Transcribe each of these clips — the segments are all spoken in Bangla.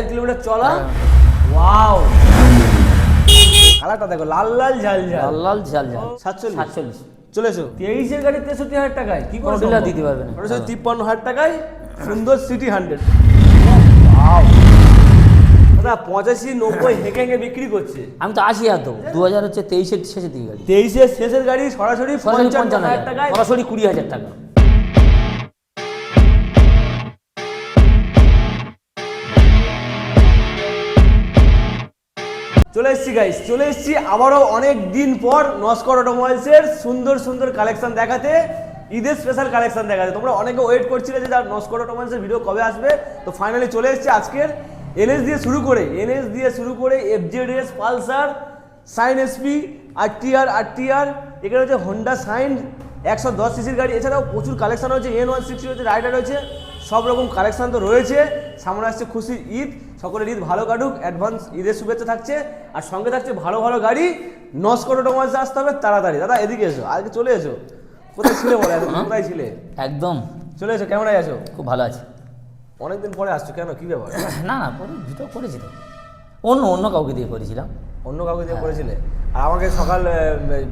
1000 কিলোমিটার চলা। ওয়াও, কালারটা দেখো, লাল লাল ঝাল ঝাল, লাল লাল ঝাল ঝাল। 47 47 চলে এসো। 23-এর গাড়ি 63,000 টাকায় কি করে ডিলার দিতে পারবে না। 53,000 টাকায় সুন্দর সিটি 100। ওয়াও দাদা, 85-90 হেঁকে হেঁকে বিক্রি করছে। আমি তো 80,000 দেবো। 2000 হচ্ছে 23-এর শেষের দিকে গাড়ি। 23-এর শেষের গাড়ি সরাসরি 55,000 টাকায়, সরাসরি 20,000 টাকা। চলে এসেছি গাইস, চলে এসেছি আবারও অনেক দিন পর নস্কর অটোমোবাইলসের সুন্দর সুন্দর কালেকশন দেখাতে, ঈদের স্পেশাল কালেকশন দেখাতে। তোমরা অনেকে ওয়েট করছিলে যে তার নস্কর অটোমোবাইলসের ভিডিও কবে আসবে, তো ফাইনালি চলে এসেছি। আজকের এনএস দিয়ে শুরু করে FZS, Pulsar, Shine SP, RTR, এখানে হচ্ছে হোন্ডা সাইন 110 সিসির গাড়ি, এছাড়াও প্রচুর কালেকশন হচ্ছে। N160 হচ্ছে, রাইডার রয়েছে, সব রকম কালেকশন তো রয়েছে। সামনে আসছে খুশির ঈদ, সকলের ঈদ ভালো কাটুক, অ্যাডভান্স ঈদের শুভেচ্ছা থাকছে। আর সঙ্গে থাকছে ভালো ভালো গাড়ি। নস্কর অটোমোবাইলসে আসতে হবে তাড়াতাড়ি। দাদা এদিকে এসো, আজকে চলে এসো। কোথায় ছিলে বলো, কোথায় ছিলে? একদম চলে এসো, কেমন আছো? খুব ভালো আছে। অনেকদিন পরে আসছো কেন, কি ব্যাপার? না না, ভিডিও করেছি তো, অন্য কাউকে দিয়ে করেছিলাম। অন্য কাউকে দিয়ে করেছিলে? আর আমাকে সকাল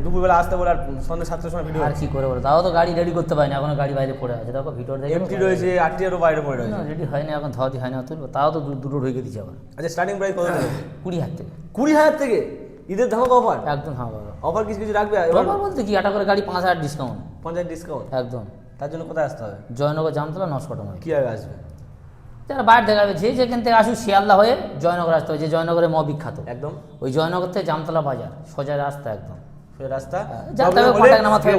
দুপুরবেলা আসতে বলে, আর সন্ধ্যে 7টার সময় ভিডিও। আর কি করে বলো, তাও তো গাড়ি রেডি করতে পারিনি, এখনো গাড়ি বাইরে পড়ে আছে। দেখো ভিডিও এমটি রয়েছে, আরটিআরও বাইরে পড়ে রয়েছে। রেডি হয়নি, এখন ধোয়াতি হয়নি, তুলবো। তাও তো দুটো ঢুকে দিচ্ছে আবার। আচ্ছা, স্টার্টিং প্রাইস কত থেকে? 20,000 থেকে। 20,000 থেকে ঈদের ধামাকা অফার? একদম। হ্যাঁ বাবা, অফার কিছু কিছু রাখবে? অফার বলতে কি, একটা করে গাড়ি 5,000 ডিসকাউন্ট। 50 ডিসকাউন্ট? একদম। তার জন্য কোথায় আসতে হবে? জয়নগর, জামতলা, নস্কর অটোমোবাইল। কীভাবে আসবে? যারা বাইরে থেকে আসবে, যেখান থেকে আসুক, শিয়ালদা হয়ে জয়নগর আসতে হবে, যে জয়নগরে বিখ্যাত। একদম ওই জয়নগর থেকে জামতলা বাজার, সোজা রাস্তা একদম। রাস্তা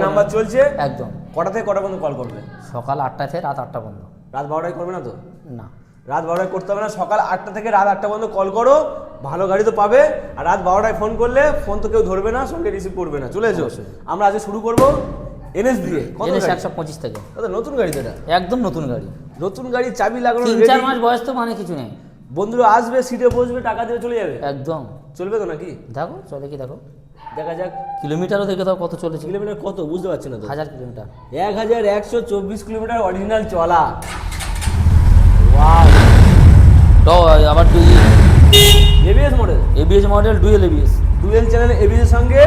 নাম্বার চলছে একদম। কটা থেকে কটা পর্যন্ত কল করবে? সকাল 8টা থেকে রাত 8টা পর্যন্ত। রাত 12টায় করবে না তো? না, রাত 12টায় করতে হবে না, সকাল 8টা থেকে রাত 8টা পর্যন্ত কল করো, ভালো গাড়ি তো পাবে। আর রাত 12টায় ফোন করলে ফোন তো কেউ ধরবে না, সঙ্গে রিসিভ করবে না। চলে এসো, আমরা আজকে শুরু করবো এনএস দিয়ে। এনএস 125 থেকে। দাদা নতুন গাড়ি তো এটা? একদম নতুন গাড়ি। নতুন গাড়ি, চাবি লাগানো, 3-4 মাস বয়স তো, মানে কিছু নেই। বন্ধুরা আসবে, সিটে বসবে, টাকা দিয়ে চলে যাবে। একদম চলবে তো নাকি? দেখো চলে কি, দেখো দেখা যাক। কিলোমিটারও দেখে দাও কত চলেছে। কিলোমিটার কত বুঝতে পারছি না তো। 1000 কিলোমিটার। 1124 কিলোমিটার অরিজিনাল চলা। আবার ABS model, ABS model, dual ABS, dual channel ABS এর সঙ্গে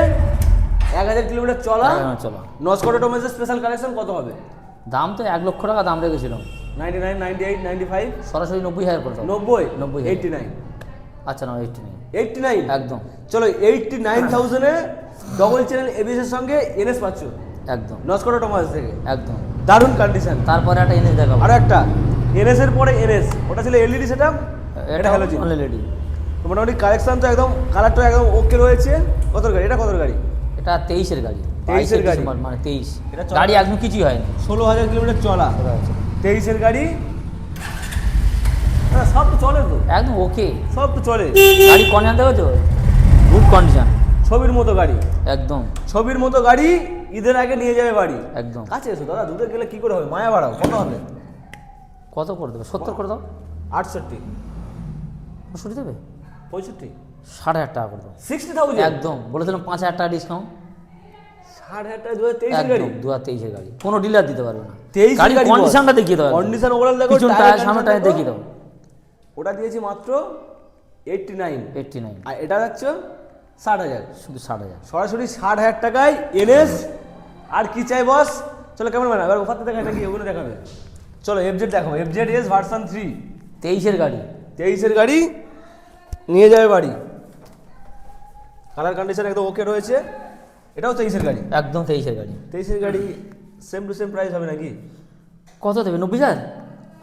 1000 কিলোমিটার চলা। চলো, নস্কর অটোমোবাইলস স্পেশাল কালেকশন কত হবে? দাম তো 1 লক্ষ টাকা দাম রেখেছিলাম। 99, 98, 95, সরাসরি 90,000 করে দাও। 90, 89। 89, আচ্ছা না, 89 89 একদম। চলো, 89,000 এ ডবল চ্যানেল এবিএস এর সঙ্গে এনএস পাচ্ছ একদম নস্কর অটোমোবাইলস থেকে। একদম দারুণ কন্ডিশন। তারপরে একটা এনএস দেখাবো। আর একটা এনএস এর পরে এনএস, ওটা ছিল এলইডি সেটআপ, এটা হ্যালোজেন অলরেডি। মোটামুটি কালেকশন তো একদম, কালারটা একদম ওকে রয়েছে। কত গাড়ি এটা? কত গাড়ি এটা 23-এর গাড়ি। 23-এর গাড়ি, মানে 23 এটা গাড়ি একদম কিছুই হয়নি। 16,000 কিলোমিটার চলা, 23-এর গাড়ি। সব তো চলে তো, একদম ওকে, সব তো চলে। গাড়ি কন্ডিশন দেখো, গুড কন্ডিশন, ছবির মতো গাড়ি, একদম ছবির মতো গাড়ি। ঈদের আগে নিয়ে যাবে বাড়ি। একদম। কাছে এসো দাদা, দুধে গেলে কি করে হবে? মায়া বাড়াও, কত হবে? কত করে দেবে? 70 করে দাও। 68, 65 দেবে? 65, 60,000 টাকা করে দাও। 60,000 একদম, বলেছিলাম 5,000 টাকা ডিসকাউন্ট। 60,000 টাকা 2023-এর গাড়ি? 2023-এর গাড়ি, কোনো ডিলার দিতে পারবে না। 23 গাড়ি গাড়ি কন্ডিশনটা দেখিয়ে দাও, কন্ডিশন ওভারঅল দেখো, পিছন টায়ার, সামনে টায়ার দেখিয়ে দাও। ওটা দিয়েছি মাত্র 89, 89, আর এটা হচ্ছে 60,000। শুধু 60,000। সরাসরি 60,000 টাকায় এনএস। আর কি চাই বস? চলো কেমন মানে, এবার অফারটা দেখায় নাকি, ওগুলো দেখাবে। চলো এফজেড দেখো, এফজেড এস ভার্সন 3, 23-এর গাড়ি। 23-এর গাড়ি নিয়ে যাবে বাড়ি। কালার কন্ডিশন একদম ওকে রয়েছে। এটাও 23-এর গাড়ি? একদম 23-এর গাড়ি। 23-এর গাড়ি সেম টু সেম প্রাইস হবে নাকি? কত দেবে? 90,000,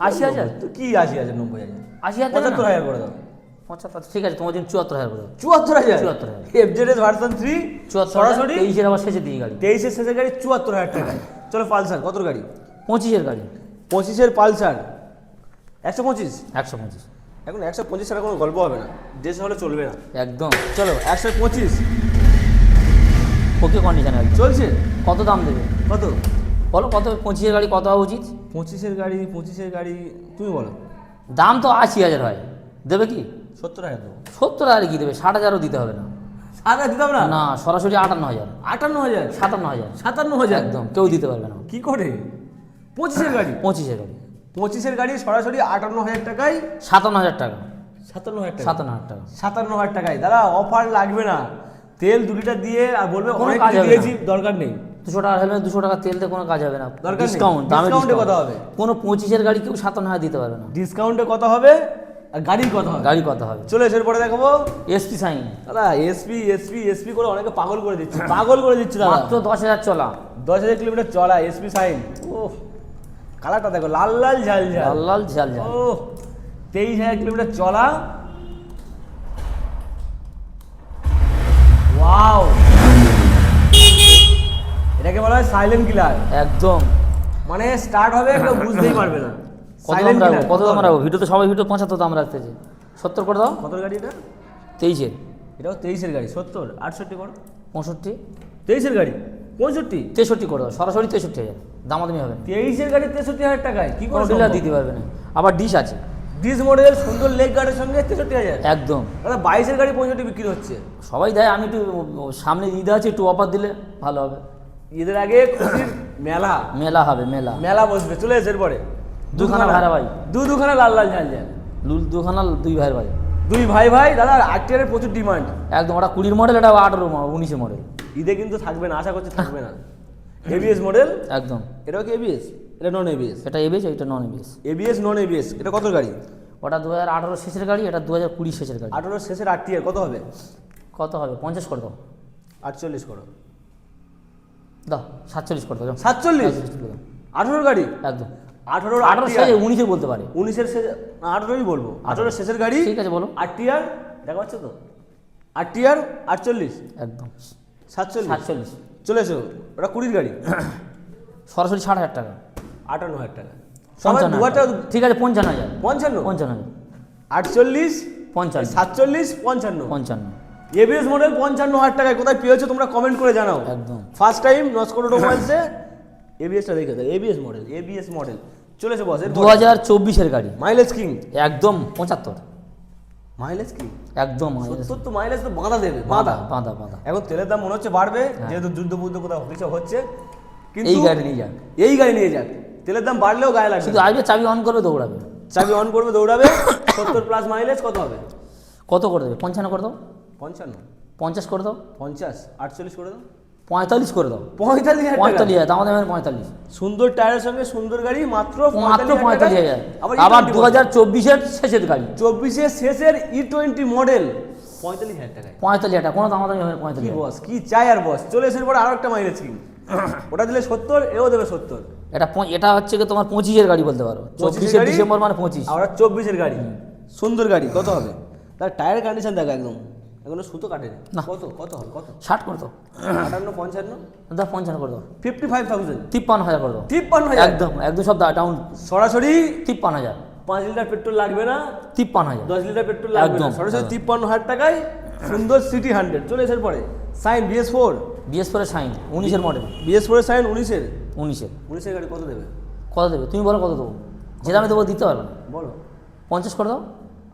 80,000? তো কি 80,000, 90,000, 80,000, 75,000 করে দাও। 75, ঠিক আছে, তোমার জন্য 74,000 করে দাও। 74,000? 74,000। এফজেড এস ভার্সন 3 সরাসরি 23-এর আবার শেষে দিয়ে গাড়ি। 23-এর শেষের গাড়ি 74,000 টাকায়। চলো পালসার, কত গাড়ি? 25-এর গাড়ি। 25-এর পালসার 125। 125 এখন 125 ছাড়া কোনো গল্প হবে না, দেশে হলে চলবে না একদম। চলো 125 ওকে কন্ডিশন একদম চলছে। কত দাম দেবে? কত বলো, কত? 25-এর গাড়ি কত হওয়া উচিত? 25-এর গাড়ি তুমি বলো। দাম তো 80,000 হয়, দেবে কি? 70,000 দেবো। 70,000 কি দেবে? 60,000ও দিতে হবে না। 60,000 দিতাম না? না, সরাসরি 58,000, 58,000, 57,000, 57,000 একদম কেউ দিতে পারবে না। কি করে? 25-এর গাড়ি, 25-এর গাড়ি 25-এর গাড়ি সরাসরি 58,000 টাকায়। 57,000 টাকা, 57,000 টাকা 57,000 টাকা 57,000 টাকায় দাদা অফার লাগবে না, তেল 2 লিটার দিয়ে আর বলবে কোনো অনেক কাজ হবে দিয়েছি, না। দরকার নেই। 200 টাকা হেলমেট 200 টাকা তেল দিয়ে কোনো কাজ হবে না, দরকার নেই। ডিসকাউন্ট দামে ডিসকাউন্টে কত হবে? কোনো 25-এর গাড়ি কেউ 57,000 দিতে পারবে না। ডিসকাউন্টে কত হবে আর গাড়ির কত হবে? গাড়ি কত হবে? চলে এসে পরে দেখাবো এসপি সাইন দাদা এসপি এসপি এসপি করে অনেকে পাগল করে দিচ্ছে, পাগল করে দিচ্ছে দাদা। মাত্র 10,000 চলা, 10,000 কিলোমিটার চলা এসপি সাইন। ও কালারটা দেখো, লাল লাল ঝাল ঝাল। লাল লাল ঝাল ঝাল। ও 23,000 কিলোমিটার চলা। ওয়াও, এটাকে বলা হয় সাইলেন্ট কিলার। একদম। মানে স্টার্ট হবে কেউ বুঝতেই পারবে না। কত Silent দাম রাখবো? killer, কত দাম হবে? রাখবো? ভিডিওতে সবাই ভিডিও 75 দাম রাখতেছে। 70 করে দাও। কত গাড়ি এটা? 23-এর, এটাও 23-এর গাড়ি। 70, 68 করো। 65, 23-এর গাড়ি 65, 63 করে দাও। সরাসরি 63,000, দামাদামি হবে না। 23-এর গাড়ি 63,000 টাকায় কি কোনো করে ডিলার সম্ভব? দিতে পারবে না। আবার ডিশ আছে ডিস মডেল সুন্দর লেগ গার্ডের সঙ্গে 63,000। একদম। দাদা 22-এর গাড়ি 65 বিক্রি হচ্ছে। সবাই দেয়, আমি একটু সামনে ঈদ আছে, একটু অফার দিলে ভালো হবে। ঈদের আগে খুশির মেলা মেলা হবে, মেলা। মেলা বসবে। চলে এসে পরে দুখানা ভাড়া ভাই, দুখানা লাল লাল ঝাল ঝাল, দুখানা 2 ভাইয়ের ভাই। দুই ভাই ভাই। দাদা আরটিআর এর প্রচুর ডিমান্ড। একদম। ওটা 20 মডেল, এটা 18 19 মডেল। ঈদে কিন্তু থাকবে না, আশা করছি থাকবে না। এবিএস মডেল, একদম। এটাও কি এবিএস? এটা নন এবিএস। এটা এবিএস, এটা non ABS. ABS non ABS. এটা কত গাড়ি? ওটা 2018 শেষের গাড়ি, এটা 2020 শেষের গাড়ি। 18 শেষের আরটিআর কত হবে? কত হবে? 50 করে দাও। 48 করো। দাও 47 করে দাও, যাও। 47? 47 করে দাও। 18 গাড়ি? একদম। 18 18 শেষে 19 বলতে পারে। 19-এর শেষে, 18ই বলবো। 18 শেষের গাড়ি। ঠিক আছে, বলো। আরটিআর দেখা পাচ্ছ তো? আরটিআর 48, একদম 47। 47। চলে এসো। ওটা 20-র গাড়ি। সরাসরি 60,000 টাকা। 58,000 টাকা। সবাই 55,000 দুয়ারটা টাকা। ঠিক আছে, 55,000। 55, 55,000, 48, 55, 47, 55। 55। এবিএস মডেল 55,000 টাকায় কোথায় পেয়েছো তোমরা কমেন্ট করে জানাও। একদম। ফার্স্ট টাইম নস্কর অটোমোবাইলসে এবিএসটা দেখে দাও। এবিএস মডেল চলে এসে বস। 2024-এর গাড়ি। Mileage king. একদম 75। মাইলেজ কিং একদম 70 তো মাইলেজ তো বাঁধা দেবে, বাঁধা বাঁধা। বাঁধা বাঁধা। এখন তেলের দাম মনে হচ্ছে বাড়বে, হ্যাঁ। যেহেতু যুদ্ধ বুদ্ধ কোথাও কিছু হচ্ছে। কিন্তু এই গাড়ি নিয়ে যাক। এই গাড়ি নিয়ে যাক, তেলের দাম বাড়লেও গায়ে লাগবে শুধু না। আসবে, চাবি অন করবে, দৌড়াবে। চাবি অন করবে, দৌড়াবে। 70 প্লাস মাইলেজ কত হবে? কত করে দেবে? 55 করে দাও, 55, 50 করে দাও, 50, 48 করে দাও, 45 করে দাও। 45,000 টাকা। 45,000, দাম দেবেন 45। সুন্দর টায়ারের সঙ্গে সুন্দর গাড়ি মাত্র মাত্র 45,000। আবার আবার 2024-এর শেষের গাড়ি। 24-এর শেষের E20 মডেল 45,000 টাকায়। 45,000 টাকা, কোনো দাম দামি হবে না। কি 45,000। বস, কি চাই আর বস। চলে এসে পরে আরো একটা মাইলেজ কিং। ওটা দিলে 70, এও দেবে 70। এটা হচ্ছে কি তোমার 25-এর গাড়ি বলতে পারো। 24-এর ডিসেম্বর মানে 25। আর 24-এর গাড়ি, সুন্দর গাড়ি। কত হবে? তার টায়ারের কন্ডিশন দেখো, একদম এখনো সুতো কাটেনি। না। কত কত হবে? কত? 60 করে দাও। 58, 55, দাও 55 করে দাও। 55,000, 53,000 করে দাও। 53,000। একদম একদম সব ডাউন। সরাসরি 53,000, 5 লিটার পেট্রোল লাগবে না, 53,000। 10 লিটার পেট্রোল লাগবে না। একদম। সরাসরি 53,000 টাকায় সুন্দর সিটি 100। চলে এসে পরে সাইন BS4। BS4 এর সাইন 19-এর মডেল। BS4 এর সাইন 19-এর। 19-এর গাড়ি কত দেবে? কত দেবে? তুমি বলো কত দেবো। যে দামে দেবো দিতে পারবে না। বলো। 50 করে দাও,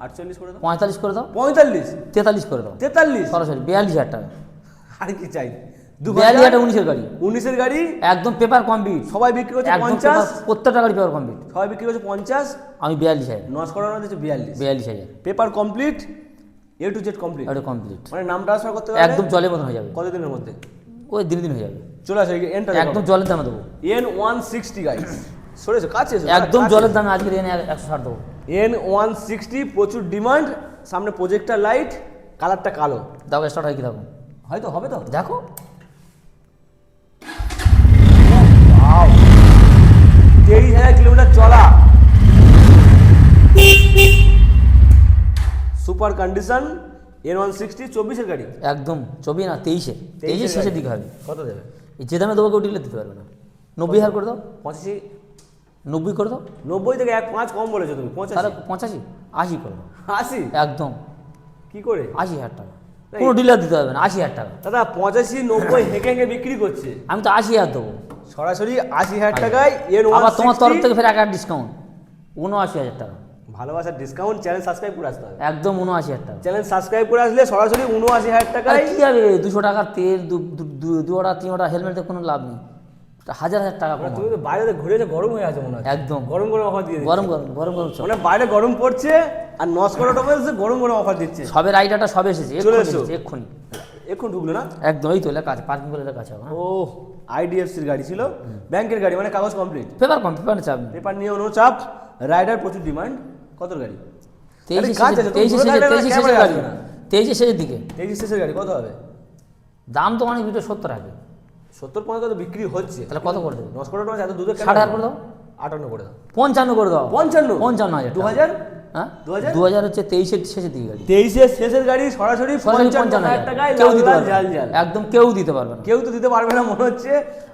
48 করে দাও, 45 করে দাও, 45, 43 করে দাও। 43। সরাসরি 42,000 টাকা। আর কি চাই? 42,000 টাকা 19-এর গাড়ি। 19-এর গাড়ি একদম পেপার কমপ্লিট। সবাই বিক্রি করছে একদম 50, প্রত্যেকটা গাড়ি পেপার কমপ্লিট। সবাই বিক্রি করছে 50, আমি 42,000। নস করানো দিচ্ছে 42। 42,000 paper complete, A to Z complete. এটা কমপ্লিট। মানে নাম ট্রান্সফার করতে পারবে একদম জলের মতন হয়ে যাবে। কতদিনের মধ্যে? ওই দিন হয়ে যাবে। চলে আসে এনটা একদম জলের দামে দেবো। N160 guys. সরেছো কাছে এসো, একদম কাছে। জলের দামে আজকে এনে 160 দেবো। N160 প্রচুর ডিমান্ড। সামনে প্রজেক্টর লাইট, কালারটা কালো। দাও স্টার্ট হয় কি থাকুন, হয়তো হবে তো। দেখো। 23,000 কিলোমিটার চলা, সুপার কন্ডিশন। N160 24-এর গাড়ি। একদম 24 না 23-এর। 23-এর শেষের দিকে হবে। কত দেবে? এই যে দামে দেবো কেউ ডিলে দিতে পারবে না। 90,000 করে দাও, 85, 90 করে দাও। 90 থেকে 1.5 কম বলেছো তুমি। তাহলে 85, 85, 80 করে দাও। 80 একদম কি করে? 80,000 টাকা। কোনো ডিলার দিতে পারবে না। 80,000 টাকা। দাদা 85, 90 হেঁকে হেঁকে বিক্রি করছে। আমি তো 80,000 দেবো। সরাসরি 80,000 টাকায় আবার তোমার তরফ N160। থেকে ফের 1 ডিসকাউন্ট, 79,000 টাকা। ভালোবাসার ডিসকাউন্ট। চ্যানেল সাবস্ক্রাইব করে আসতে হবে। একদম 79,000 টাকা। চ্যানেল সাবস্ক্রাইব করে আসলে সরাসরি 79,000 আরে টাকায়। কি হবে 200 টাকার তেল, 2 3 হেলমেটে কোনো লাভ নেই। 1,000 টাকা কম তুমি তো বাইরে ঘুরে যে গরম হয়ে আছে মনে হয়। একদম গরম গরম অফার দিয়ে দিচ্ছে। গরম গরম গরম গরম চল। মানে বাইরে গরম পড়ছে, আর নস্কর অটোমোবাইলস গরম গরম অফার দিচ্ছে। সবে রাইডারটা সবে এসেছে, চলে এক্ষুনি এসো। এসেছে, এক্ষুনি এখন ঢুকলো না? একদম এই তো লেখা আছে, পার্কিং করে লেখা আছে। ও আইডিএফসির গাড়ি ছিল, ব্যাংকের গাড়ি, মানে কাগজ কমপ্লিট, পেপার কম, পেপার চাপ নেই। পেপার নিয়ে কোনো চাপ, রাইডার প্রচুর ডিমান্ড। কত গাড়ি? আরে কাজ আছে, তুমি পুরো গাড়ি তেইশে ক্যামেরায় শেষের গাড়ি, আসবে না। 23 শেষের দিকে। এই শেষের গাড়ি কত হবে? দাম তো অনেক ভিডিও 70 আগে, 70-75 তো বিক্রি হচ্ছে। তাহলে কত করে দেবো? নস্কর অটোমোবাইলস এত দুধে 60,000 করে দাও, 58 করে দাও, 55 করে দাও, 55, 55,000 2000, হ্যাঁ 2000? 2000 হচ্ছে 23 শেষের দিকে গাড়ি, 23 শেষের গাড়ি সরাসরি সরাসরি 55,000 টাকায় কেউ লাল দিতে লাল পারবে জাল না। জাল। একদম কেউ দিতে পারবে না। কেউ তো দিতে পারবে না মনে হচ্ছে।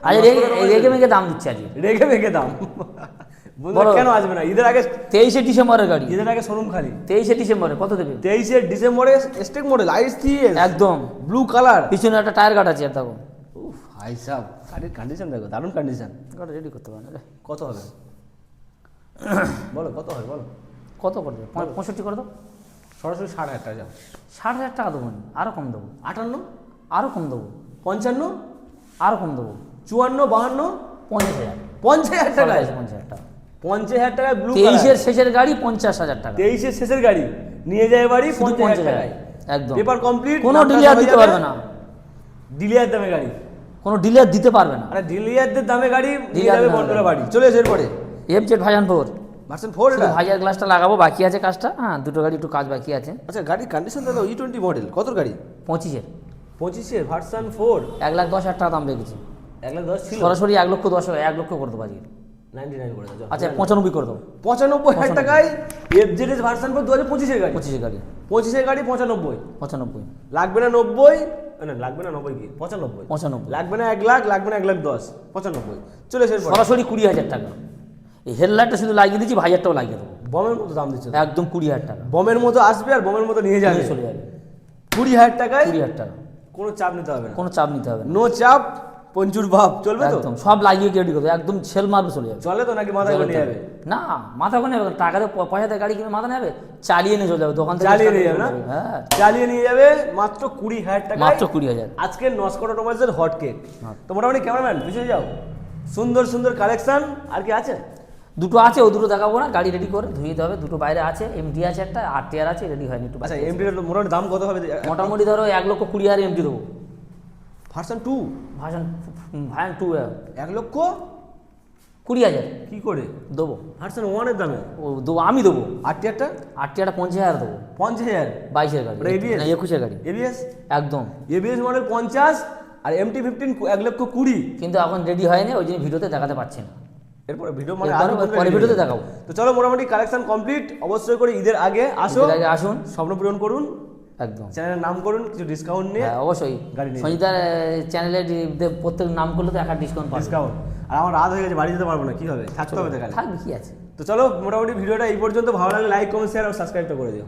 আজ রেগে মেগে দাম দিচ্ছে আজকে, রেখে রেখে দাম। বন্ধুরা বলো। কেন আসবে না? ঈদের আগে, 23 ডিসেম্বরের গাড়ি, ঈদের আগে শোরুম খালি। 23 ডিসেম্বরে কত দেবে? 23 ডিসেম্বরে স্টেক মডেল আইএস একদম ব্লু কালার। পিছনে একটা টায়ার কাট আছে, আর দেখো উফ ভাই সাহেব, গাড়ির কন্ডিশন দেখো, দারুণ কন্ডিশন। গাড়ি রেডি করতে পারে না রে। কত হবে বলো, কত হবে বলো? কত করে দেবে? 65 করে দাও, সরাসরি 60,000 টাকা যাও। 60,000 টাকা দেবো না, আরও কম দেবো, 58, আরও কম দেবো, 55, আরও কম দেবো, 54, 52, 50,000 50,000 টাকায়, 50,000 টাকা। 50,000 টাকায় ব্লু 23 শেষের গাড়ি 50,000 টাকা, 23 শেষের গাড়ি নিয়ে যায় বাড়ি শুধু 50,000 টাকায়। একদম পেপার কমপ্লিট, কোনো ডিলার দিতে পারবে না, ডিলিয়ার দামে গাড়ি। কোনো ডিলার দিতে পারবে না। আরে ডিলিয়ারদের দামে গাড়ি নিয়ে ডিলার যাবে দামে বন্ধুরা গাড়ি। বাড়ি। চলে এসে এরপরে এফজেড ভার্সন 4, ভার্সন 4 শুধু এটা। ভাইজার গ্লাসটা লাগাবো, বাকি আছে কাজটা। হ্যাঁ, দুটো গাড়ি একটু কাজ বাকি আছে। আচ্ছা গাড়ির কন্ডিশন দাদা, E20 মডেল, কত গাড়ি? 25-এর 25 ভার্সন 4, 1,10,000 টাকা দাম রেখেছি, 1,10,000 ছিল, সরাসরি 1,10,000 করে দেবো আজকে। 99 করে দাও। আচ্ছা 95 করে দেবো, 95,000 টাকায় এফজেডএস ভার্সন 4 2025 এর গাড়ি। 25-এর গাড়ি 25 এর গাড়ি 95, 95, লাগবে না 90, না লাগবে না 90 কি 95, 95, লাগবে না 1 লাখ, লাগবে না 1,10,000, 95। চলে এসে এরপরে সরাসরি 20,000 টাকা। এই হেডলাইটটা শুধু লাগিয়ে দিচ্ছি, ভাইজারটাও লাগিয়ে দেবো, বমের মতো দাম দিচ্ছে। একদম 20,000 টাকা বমের মতো আসবে আর বমের মতো নিয়ে যাবে। নিয়ে চলে যাবে 20,000 টাকায়, 20,000 টাকা, কোনো চাপ নিতে হবে না, কোনো চাপ নিতে হবে না, নো চাপ, পঞ্চুর ভাব। চলবে তো? একদম সব লাগিয়ে রেডি করবে, একদম সেল মারবে চলে যাবে। চলে তো নাকি মাথায় করে নিয়ে যাবে? না মাথা কোনে যাবে, টাকাতে পয়সাতে গাড়ি কিনে মাথা নেবে, চালিয়ে নিয়ে চলে যাবে দোকান থেকে, চালিয়ে নিয়ে যাবে না? হ্যাঁ চালিয়ে নিয়ে যাবে মাত্র 20,000 টাকা। মাত্র 20,000। আজকে নস্কর অটোমোবাইলসের হট কেক। হ্যাঁ। তো মোটামুটি ক্যামেরাম্যান পিছিয়ে যাও, সুন্দর সুন্দর কালেকশন। আর কি আছে? দুটো আছে, ও দুটো দেখাবো না, গাড়ি রেডি করে ধুয়ে দিতে হবে। দুটো বাইরে আছে, এমটি আছে একটা, আর টিয়ার আছে, রেডি হয়নি একটু। আচ্ছা এমটির মোটামুটি দাম কত হবে? মোটামুটি ধরো 1,20,000 এমটি দেবো, ভার্সন 2 ভার্সন 2 1,20,000 20,000 কি করে দেবো। ভার্সন 1 এর দামে ও দেবো, আমি দেবো। আর টিয়ারটা আর টিয়ারটা 50,000 দেবো, 50,000, 22-এর গাড়ি, ওটা ABS? না 21-এর গাড়ি, এবিএস, একদম। এবিএস মডেল 50 আর এমটি 15 1,20,000। কিন্তু এখন রেডি হয়নি, ওই জন্য ভিডিওতে দেখাতে পারছি না। এরপরে ভিডিও মানে এরপরে আরো বন্ধুরা পরে ready ভিডিওতে হয়ে যাবে। দেখাবো। তো চলো মোটামুটি কালেকশন কমপ্লিট। অবশ্যই করে ঈদের আগে আসো, ঈদের আগে আসুন, স্বপ্ন পূরণ করুন, একদম। চ্যানেলের নাম করুন, কিছু ডিসকাউন্ট নিয়ে। হ্যাঁ অবশ্যই, গাড়ি নিয়ে সঞ্জিতার চ্যানেলে প্রত্যেক নাম করলে তো একটা ডিসকাউন্ট পাবে। ডিসকাউন্ট। আর আমার রাত হয়ে গেছে, বাড়ি যেতে পারবো না, কি হবে, থাকতে হবে দেখালে। থাকবে কি আছে। তো চলো মোটামুটি ভিডিওটা এই পর্যন্ত। ভালো লাগলে লাইক, কমেন্ট, শেয়ার আর সাবস্ক্রাইবটা করে দিও।